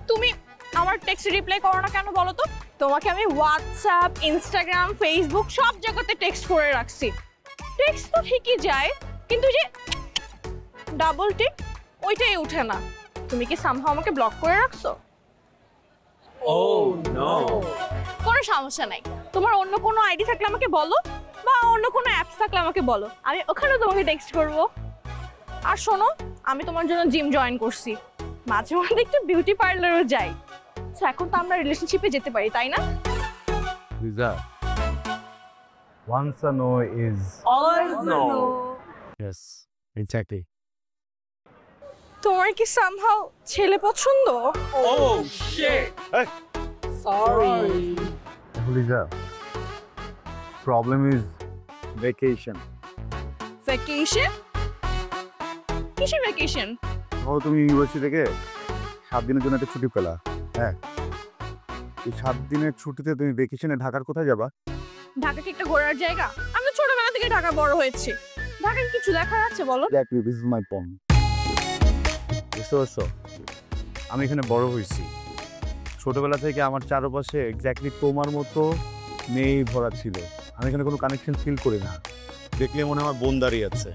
তুমি আমার টেক্সটে রিপ্লাই করো না কেন বলো তো? তোমাকে আমি হোয়াটসঅ্যাপ, ইনস্টাগ্রাম, ফেসবুক সব জায়গাতে টেক্সট করে রাখছি। টেক্সট তো ঠিকই যায়, কিন্তু যে ডাবল টিক ওইটাই ওঠে না। তুমি কি সামহাও আমাকে ব্লক করে রাখছো? Oh no! কোনো সমস্যা নাই, তোমার অন্য কোনো আইডি থাকলে আমাকে বলো, বা অন্য কোনো অ্যাপস থাকলে আমাকে বলো, আমি ওখানে তোমাকে টেক্সট করব। আর শোনো, আমি তোমার জন্য জিম জয়েন করছি, মাঝে মধ্যে একটু বিউটি পার্লারও যাই। সো এখন তো আমরা রিলেশনশিপে যেতে পারি, তাই না? Lisa, once a no is Always no! yes, exactly. তোমার কি সামহাও ছেলে পছন্দ? Oh shit! Sorry! Lisa, problem is vacation. Vacation? কিসের ভ্যাকেশন? ধরো তুমি ইউনিভার্সিটি থেকে 7 দিনের জন্য একটা ছুটি পেলা, হ্যাঁ, এই 7 দিনের ছুটিতে তুমি ভ্যাকেশনে ঢাকার কোথায় যাবা? ঢাকা কি একটা ঘোরার জায়গা? আমি তো ছোটবেলা থেকে ঢাকা বড় হয়েছি, ঢাকায় কিছু দেখার আছে বলো? Exactly, this is my point. বুঝতে পারছো? আমি এখানে বড় হয়েছি, ছোটবেলা থেকে আমার চারপাশে এক্স্যাক্টলি তোমার মতো মেয়ে ভরা ছিল। আমি এখানে কোনো কানেকশন ফিল করি না, দেখলে মনে হয় বোন দাঁড়িয়ে আছে।